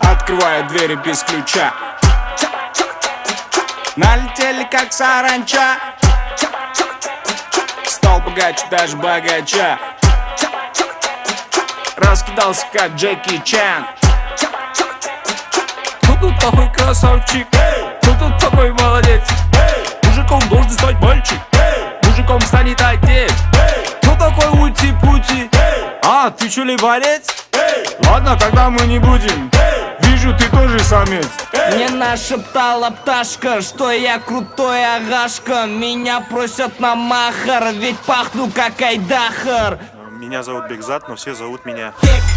Открываю двери без ключа. Налетели как саранча. Стал богаче, даже богача. Раскидался как Джеки Чан. Кто тут такой красавчик? Кто тут такой молодец? Мужиком должен стать мальчик, мужиком станет отец. Кто такой ути-пути? А, ты чё ли борец? Ладно, тогда мы не будем. Вижу, ты тоже самец. Мне нашептала пташка, что я крутой агашка. Меня просят на махар, ведь пахну как Айдахар. Меня зовут Бекзат, но все зовут меня Кек.